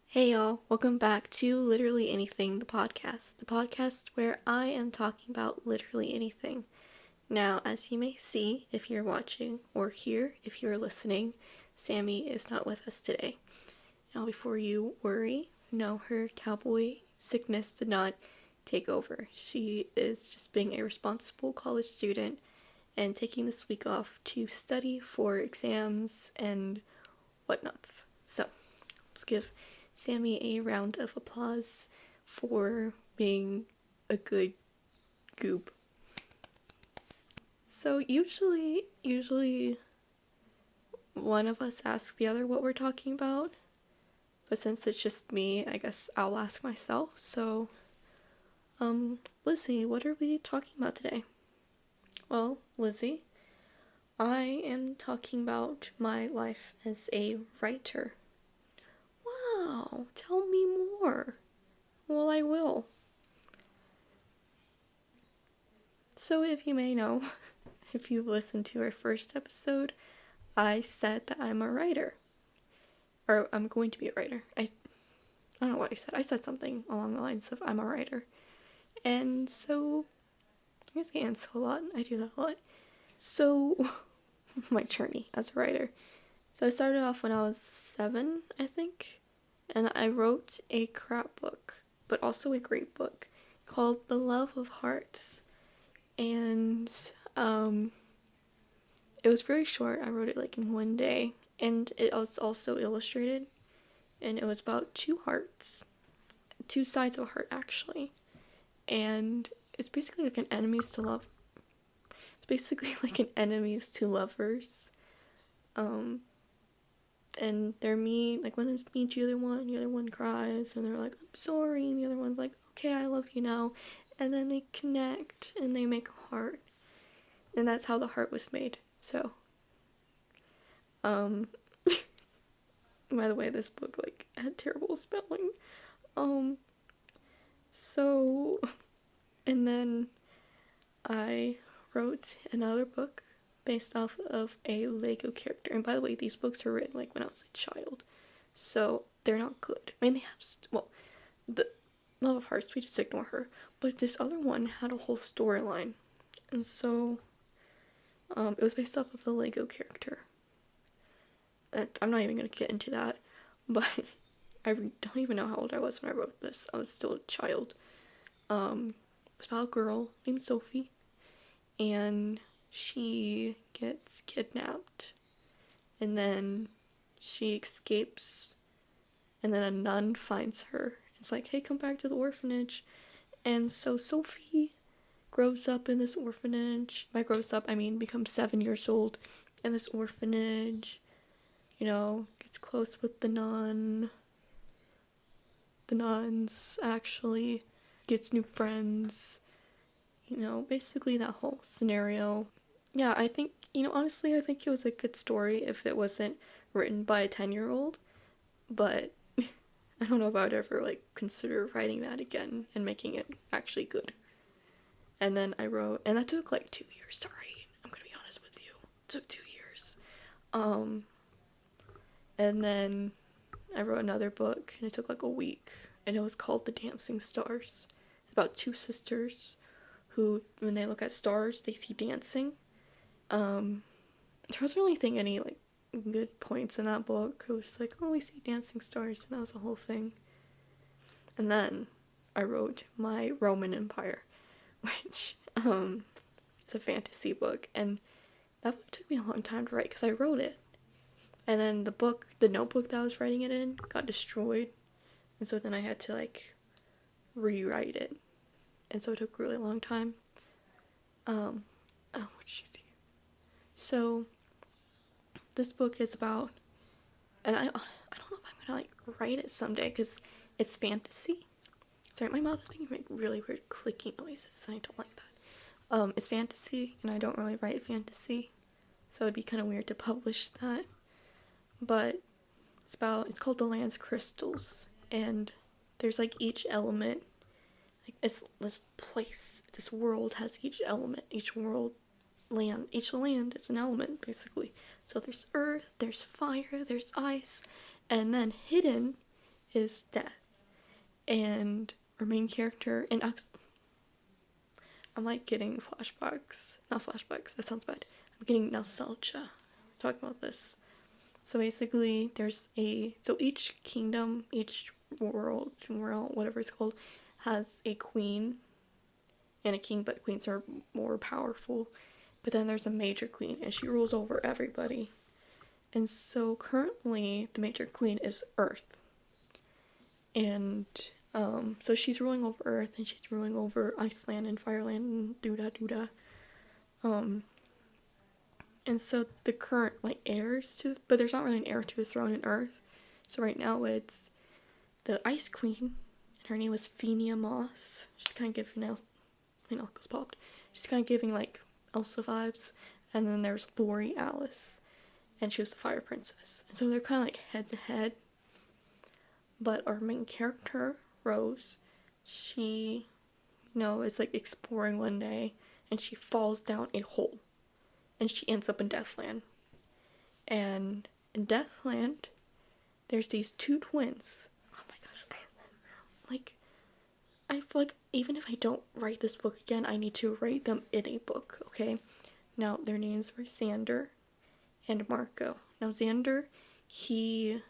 Hey y'all, welcome back to Literally Anything, the podcast where I am talking about literally anything. Now, as you may see if you're watching, or hear if you're listening, Sammy is not with us today. Now, before you worry, no, her cowboy sickness did not take over. She is just being a responsible college student and taking this week off to study for exams and whatnots. So, let's give Sammy a round of applause for being a good goob. So usually one of us asks the other what we're talking about, but since it's just me, I guess I'll ask myself. So, Lizzie, what are we talking about today? Well, Lizzie, I am talking about my life as a writer. Wow, tell me more. Well, I will. So if you may know, if you've listened to our first episode, I said that I'm a writer. Or I'm going to be a writer. I don't know what I said. I said something along the lines of I'm a writer. And so, I guess I answer a lot. I do that a lot. So, my journey as a writer. So I started off when I was 7, I think. And I wrote a crap book, but also a great book, called The Love of Hearts. And it was very short. I wrote it like in one day, and it was also illustrated, and it was about two hearts, two sides of a heart actually, and it's basically like an enemies to love. It's basically like an enemies to lovers, and they're mean. Like when they meet the other one cries, and they're like, "I'm sorry," and the other one's like, "Okay, I love you now," and then they connect and they make a heart, and that's how the heart was made. So, by the way, this book like had terrible spelling. Um, so, and then I wrote another book based off of a Lego character. And by the way, these books were written like when I was a child, so they're not good. I mean, they have the Love of Hearts. We just ignore her. But this other one had a whole storyline, and so it was based off of the Lego character. I'm not even gonna get into that, but I don't even know how old I was when I wrote this. I was still a child. It's about a girl named Sophie, and she gets kidnapped, and then she escapes, and then a nun finds her. It's like, hey, come back to the orphanage. And so Sophie grows up in this orphanage. By grows up, I mean becomes 7 years old in this orphanage. Gets close with the nun. The nuns actually gets new friends. Basically that whole scenario. Yeah, I think, honestly, I think it was a good story if it wasn't written by a 10-year-old, but I don't know if I would ever, consider writing that again and making it actually good. And then I wrote, and that took, 2 years, sorry, I'm gonna be honest with you. It took 2 years. And then I wrote another book, and it took, a week, and it was called The Dancing Stars. It's about two sisters who, when they look at stars, they see dancing. There wasn't really any good points in that book. It was just like, oh, we see dancing stars, and that was the whole thing. And then I wrote my Roman Empire, which it's a fantasy book, and that book took me a long time to write because I wrote it, and then the notebook that I was writing it in, got destroyed, and so then I had to rewrite it, and so it took a really long time. What did you see? So this book is about, and I don't know if I'm gonna write it someday because it's fantasy. Sorry, my mouth is making really weird clicking noises, and I don't like that. It's fantasy, and I don't really write fantasy, so it'd be kind of weird to publish that. But it's called The Land's Crystals, and there's each element, it's this place, this world has each element, each land is an element, basically. So there's earth, there's fire, there's ice, and then hidden his death. And our main character, and I'm like getting flashbacks. Not flashbacks, that sounds bad. I'm getting nostalgia talking about this. So basically, so each kingdom, each world, whatever it's called, has a queen and a king, but queens are more powerful. But then there's a major queen, and she rules over everybody. And so currently, the major queen is Earth. And so she's ruling over Earth, and she's ruling over Iceland and Fireland and doodah. And so the current, like, heirs to, but there's not really an heir to the throne in Earth. So right now it's the Ice Queen, and her name was Phenia Moss. She's kind of giving my knuckles popped. She's kind of giving, like, Elsa vibes. And then there's Lori Alice, and she was the Fire Princess. And so they're kind of like head to head. But our main character, Rose, she, is like exploring one day, and she falls down a hole, and she ends up in Deathland. And in Deathland, there's these two twins. Oh my gosh, I feel like even if I don't write this book again, I need to write them in a book, okay? Now, their names were Xander and Marco. Now, Xander, he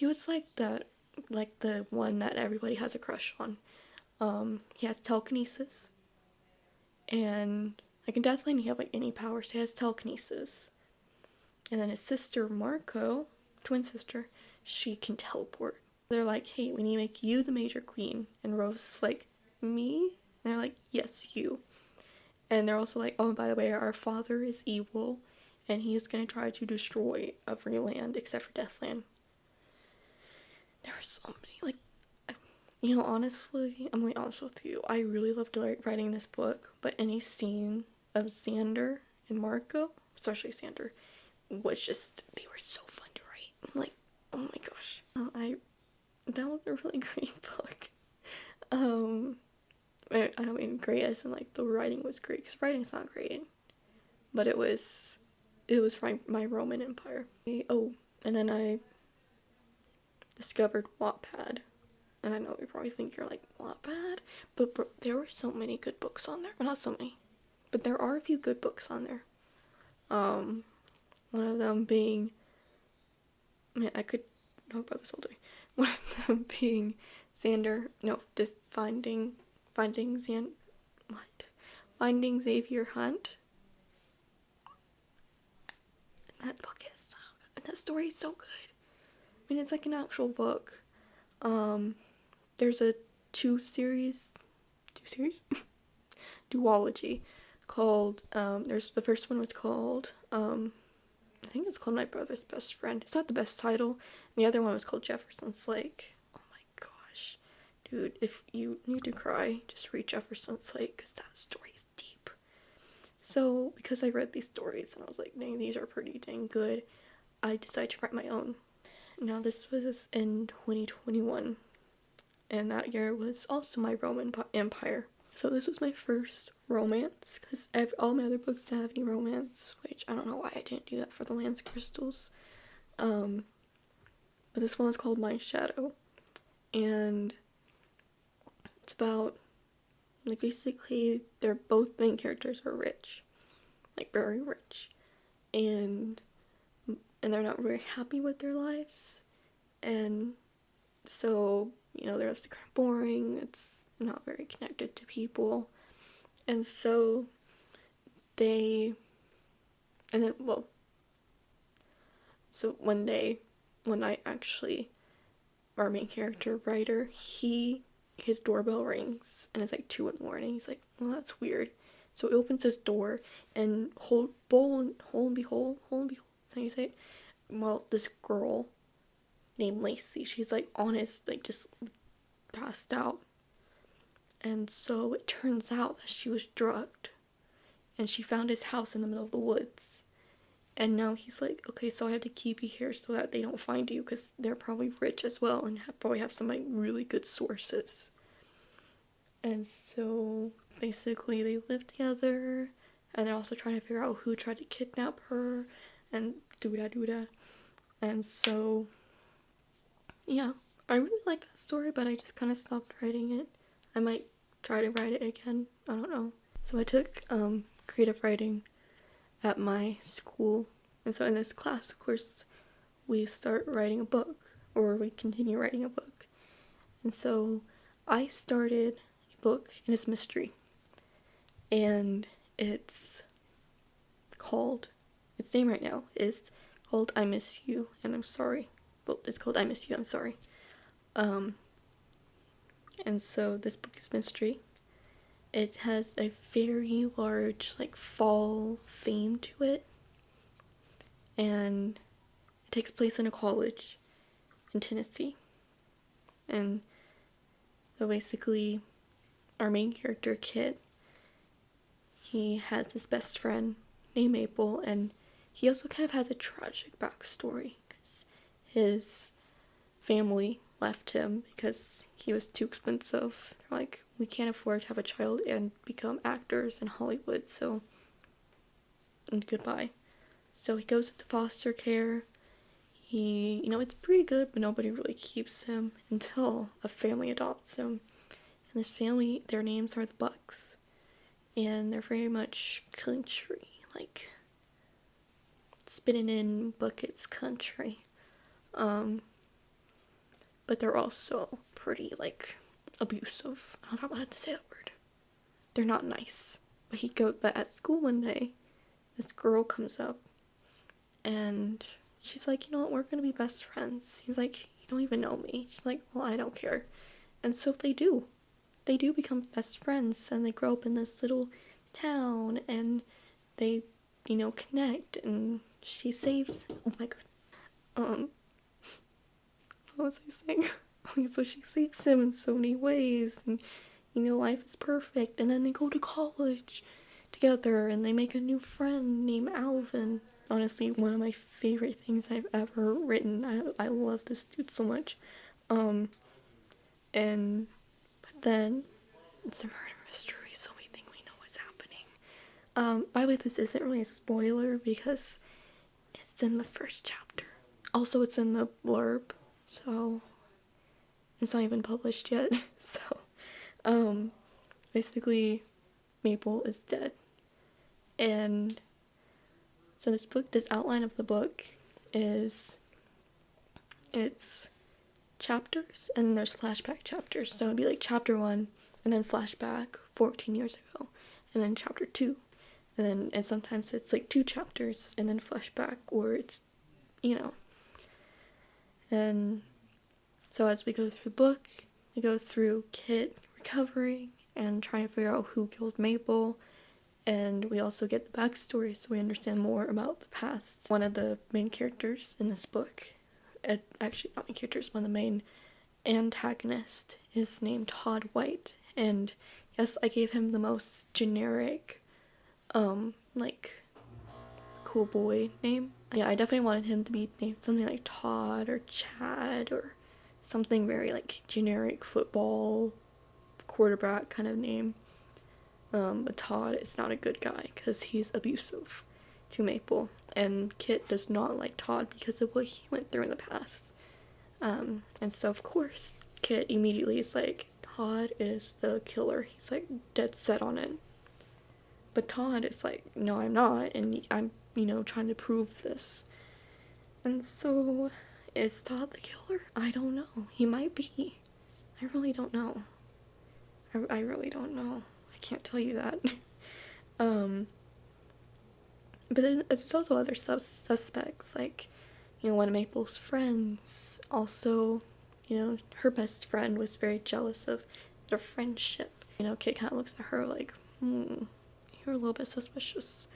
was like the one that everybody has a crush on. He has telekinesis, and like in Deathland, he have like any powers. He has telekinesis. And then his sister Marco, twin sister, she can teleport. They're like, hey, we need to make you the major queen. And Rose is like, me? And they're like, yes, you. And they're also like, oh, by the way, our father is evil, and he's gonna try to destroy every land except for Deathland. There were so many, honestly, I'm gonna be honest with you, I really loved writing this book, but any scene of Xander and Marco, especially Xander, was just, they were so fun to write. Like, oh my gosh. That was a really great book. I don't mean great as in, like, the writing was great, because writing's not great, but it was my Roman Empire. Oh, and then I discovered Wattpad. And I know you probably think you're like, Wattpad? But there were so many good books on there. Well, not so many, but there are a few good books on there. One of them being, man, I could talk about this all day. One of them being Finding Xavier Hunt. That book is so good. That story is so good. I mean, it's like an actual book. There's a two series duology called, the first one was called, I think it's called My Brother's Best Friend. It's not the best title. And the other one was called Jefferson's Lake. Oh my gosh. Dude, if you need to cry, just read Jefferson's Lake, because that story is deep. So, because I read these stories and I was like, dang, these are pretty dang good, I decided to write my own. Now, this was in 2021, and that year was also my Roman Empire. So this was my first romance, because all my other books didn't have any romance, which I don't know why I didn't do that for the Lance Crystals. But this one was called My Shadow, and it's about, like, basically, they're both main characters are rich, like, very rich, and they're not very happy with their lives, and so, their lives are kind of boring, it's not very connected to people, and so so one night, actually, our main character, Ryder, his doorbell rings, and it's like 2 in the morning. He's like, well, that's weird. So he opens his door, and hole and behold, that's how you say it? Well, this girl named Lacey, she's like on his, like, just passed out. And so it turns out that she was drugged, and she found his house in the middle of the woods. And now he's like, okay, so I have to keep you here so that they don't find you, because they're probably rich as well and probably have some, like, really good sources. And so basically they live together, and they're also trying to figure out who tried to kidnap her and doodah. And so, yeah, I really like that story, but I just kind of stopped writing it. I might try to write it again. I don't know. So I took creative writing at my school, and so in this class, of course, we start writing a book, or we continue writing a book. And so I started a book, and it's mystery, and it's called, its name right now is called I Miss You and I'm Sorry. Well, it's called I Miss You, I'm Sorry. And so this book is mystery. It has a very large, like, fall theme to it, and it takes place in a college in Tennessee. And so basically, our main character, Kit, he has his best friend named Maple, and he also kind of has a tragic backstory because his family left him because he was too expensive. They're like, we can't afford to have a child and become actors in Hollywood, so, and goodbye. So he goes into foster care. He, it's pretty good, but nobody really keeps him until a family adopts him. And this family, their names are the Bucks, and they're very much country, like spinning in buckets country. But they're also pretty, like, abusive. I don't know how to say that word. They're not nice. But at school one day, this girl comes up, and she's like, you know what, we're gonna be best friends. He's like, you don't even know me. She's like, well, I don't care. And so they do. They do become best friends, and they grow up in this little town, and they, connect, and she saves, oh my god, what was I saying? So she saves him in so many ways, and life is perfect. And then they go to college together, and they make a new friend named Alvin. Honestly, one of my favorite things I've ever written. I love this dude so much. But then it's a murder mystery, so we think we know what's happening. By the way, this isn't really a spoiler because it's in the first chapter. Also, it's in the blurb. So, it's not even published yet. So, basically, Maple is dead. And so this outline of the book is, it's chapters, and there's flashback chapters. So it'd be like chapter 1, and then flashback 14 years ago, and then chapter 2. And sometimes it's like 2 chapters, and then flashback, or it's, And so as we go through the book, we go through Kit recovering and trying to figure out who killed Maple, and we also get the backstory so we understand more about the past. One of the main characters in this book, actually not main characters, one of the main antagonists is named Todd White, and yes, I gave him the most generic, like, cool boy name. Yeah, I definitely wanted him to be named something like Todd or Chad or something very, like, generic football quarterback kind of name. But Todd is not a good guy because he's abusive to Maple, and Kit does not like Todd because of what he went through in the past. And so of course Kit immediately is like, Todd is the killer. He's like dead set on it. But Todd is like, no, I'm not, and I'm, trying to prove this. And so, is Todd the killer? I don't know. He might be. I really don't know. I really don't know. I can't tell you that. But then there's also other suspects, like, one of Maple's friends. Also, her best friend was very jealous of their friendship. Kit kind of looks at her like, you're a little bit suspicious.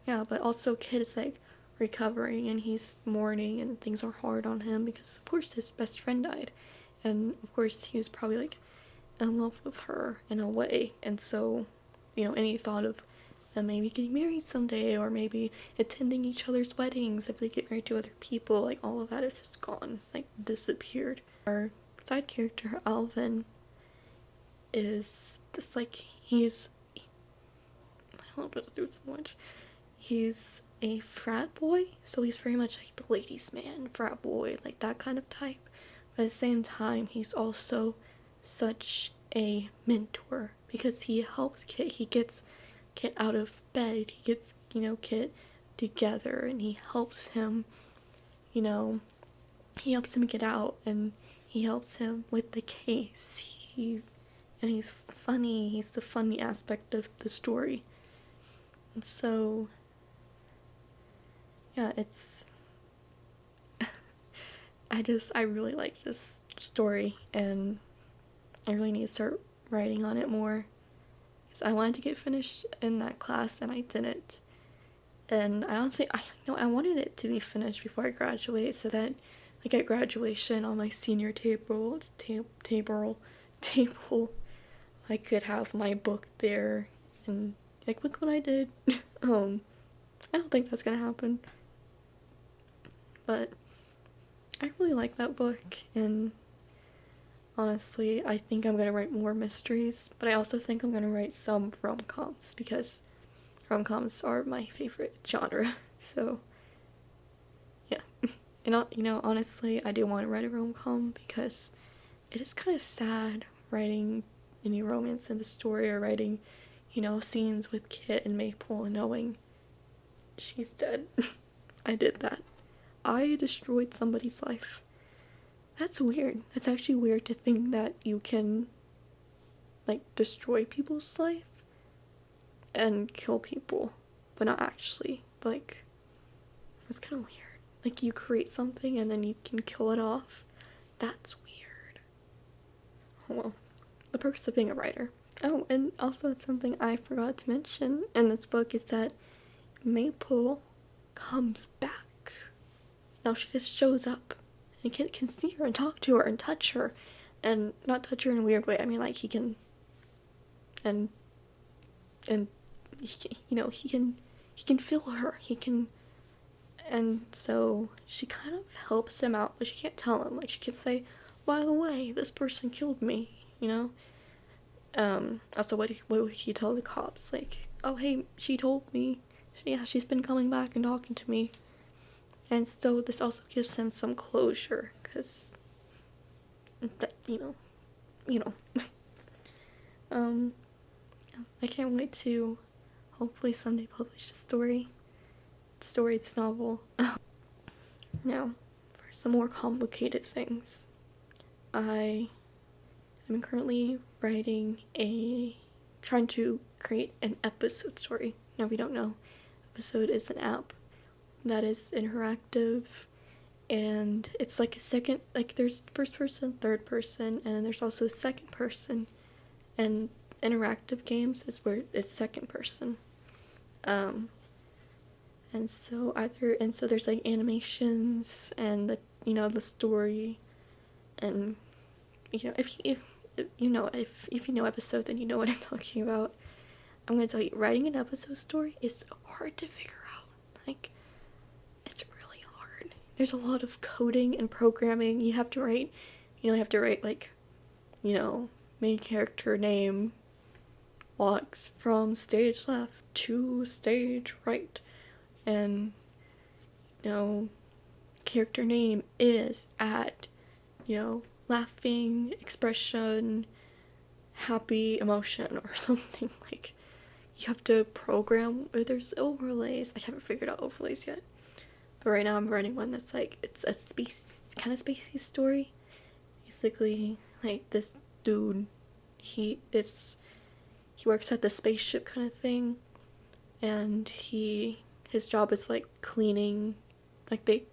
Yeah, but also Kit is, like, recovering, and he's mourning, and things are hard on him because, of course, his best friend died. And, of course, he was probably, like, in love with her in a way. And so, any thought of them maybe getting married someday, or maybe attending each other's weddings if they get married to other people, like, all of that is just gone, like, disappeared. Our side character, Alvin, is this, like, I love this dude so much. He's a frat boy, so he's very much like the ladies' man, frat boy, like that kind of type. But at the same time, he's also such a mentor because he helps Kit. He gets Kit out of bed. He gets, Kit together, and he helps him, he helps him get out, and he helps him with the case. And he's funny. He's the funny aspect of the story. And so, yeah, I really like this story, and I really need to start writing on it more. Because I wanted to get finished in that class, and I didn't. And I honestly, I wanted it to be finished before I graduate, so that, like, at graduation on my senior table, I could have my book there, and, like, look what I did. I don't think that's gonna happen. But I really like that book, and honestly, I think I'm gonna write more mysteries, but I also think I'm gonna write some rom-coms, because rom-coms are my favorite genre. So, yeah. And, honestly, I do want to write a rom-com, because it is kind of sad writing any romance in the story, or writing, scenes with Kit and Maple and knowing she's dead. I did that. I destroyed somebody's life. That's weird. That's actually weird to think that you can, like, destroy people's life and kill people, but not actually. Like, that's kind of weird. Like, you create something and then you can kill it off. That's weird. Oh well. The perks of being a writer. Oh, and also it's something I forgot to mention in this book is that Maple comes back. Now she just shows up, and Kit can see her and talk to her and touch her, and not touch her in a weird way. I mean, like, he can, and he can feel her. He can, and so she kind of helps him out, but she can't tell him. Like, she can say, by the way, this person killed me. Also, what would he tell the cops? Like, oh, hey, she told me. Yeah, she's been coming back and talking to me. And so this also gives him some closure, because, I can't wait to hopefully someday publish this novel. Now, for some more complicated things, I am currently trying to create an episode story. Now, if you don't know, episode is an app that is interactive, and it's like there's first person, third person, and then there's also second person, and interactive games is where it's second person. And so there's like animations and the story, and if you know episode, then you know what I'm talking about. I'm gonna tell you, writing an episode story is hard to figure out. Like, it's really hard. There's a lot of coding and programming. You have to write like, main character name walks from stage left to stage right, and character name is at laughing expression, happy emotion, or something. Like, you have to program, or there's overlays. I haven't figured out overlays yet, but right now I'm writing one that's like, it's a kind of spacey story. Basically, like, this dude, he works at the spaceship kind of thing, and his job is like cleaning, like they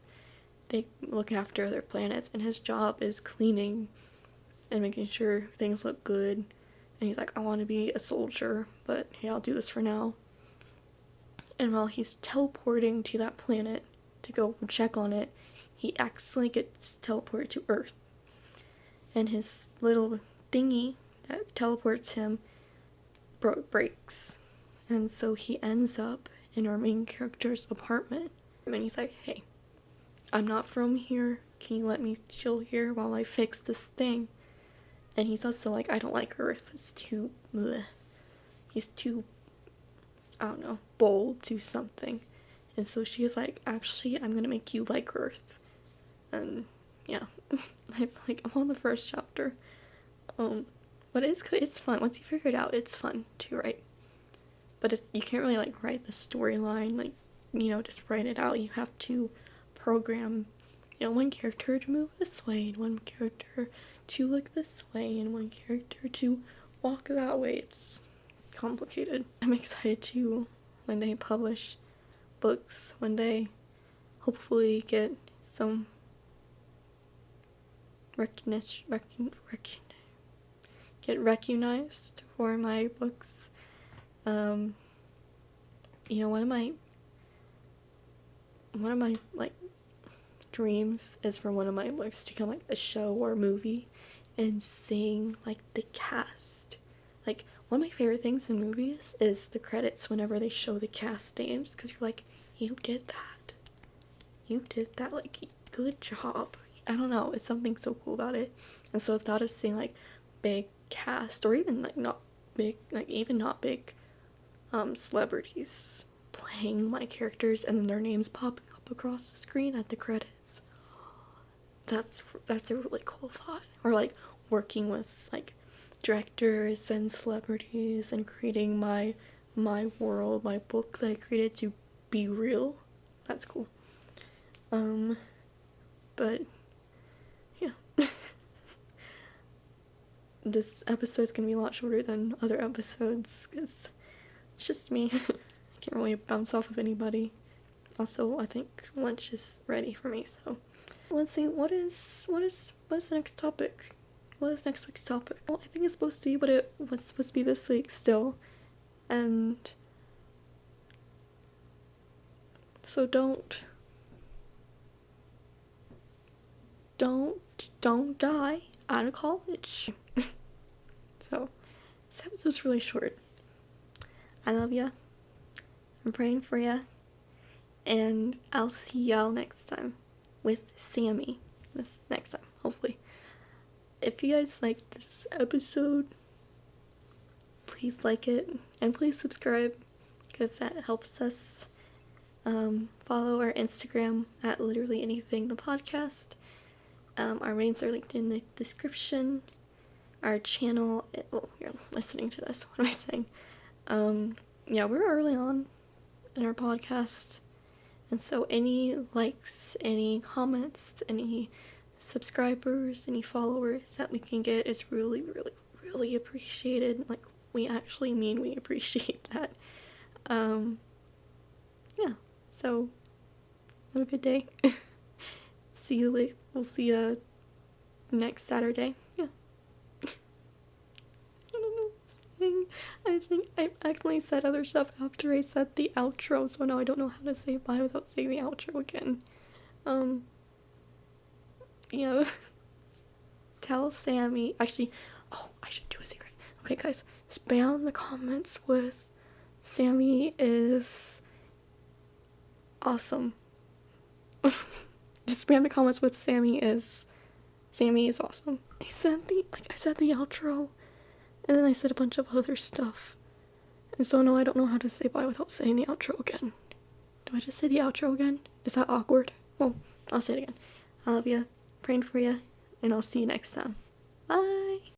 look after their planets, and his job is cleaning and making sure things look good. And he's like, I want to be a soldier, but hey, I'll do this for now. And while he's teleporting to that planet to go check on it, he accidentally gets teleported to Earth. And his little thingy that teleports him breaks. And so he ends up in our main character's apartment. And he's like, hey, I'm not from here. Can you let me chill here while I fix this thing? And he's also like, I don't like Earth. It's too bleh. He's too, I don't know, bold to something. And so she was like, actually, I'm gonna make you like Earth. And yeah, I'm on the first chapter. But it's fun. Once you figure it out, it's fun to write. But you can't really like write the storyline, like, just write it out. You have to program, one character to move this way, and one character to look this way, and one character to walk that way. It's complicated. I'm excited to one day publish books, one day hopefully get some get recognized for my books. One of my like dreams is for one of my books to become like a show or movie and seeing like the cast. Like, one of my favorite things in movies is the credits whenever they show the cast names, because you're like, you did that, like, good job. I don't know, it's something so cool about it. And so the thought of seeing like big cast, or even like not big celebrities playing my characters and then their names popping up across the screen at the credits, that's a really cool thought. Or like working with like directors and celebrities and creating my world, my book that I created to be real. That's cool. But yeah. This episode's gonna be a lot shorter than other episodes because it's just me. I can't really bounce off of anybody. Also, I think lunch is ready for me, so let's see, what is the next topic? What is next week's topic? Well, I think it's supposed to be what it was supposed to be this week still. And so don't die out of college. So this episode's really short. I love ya. I'm praying for ya. And I'll see y'all next time with Sammy. This next time, hopefully. If you guys liked this episode, please like it and please subscribe, because that helps us. Follow our Instagram at literally anything the podcast. Our names are linked in the description. Our channel, you're listening to this, what am I saying? Yeah, we're early on in our podcast, and so any likes, any comments, any subscribers, any followers that we can get is really, really, really appreciated. Like, we actually mean we appreciate that. Yeah, so have a good day. We'll see you next Saturday. Yeah. I don't know. I think I accidentally said other stuff after I said the outro, so now I don't know how to say bye without saying the outro again. Yeah. Tell Sammy. Actually, I should do a secret. Okay, guys, spam the comments with Sammy is awesome. Just spam the comments with Sammy is awesome. I said the outro, and then I said a bunch of other stuff. And so now I don't know how to say bye without saying the outro again. Do I just say the outro again? Is that awkward? Well, I'll say it again. I love ya, praying for ya, and I'll see you next time. Bye!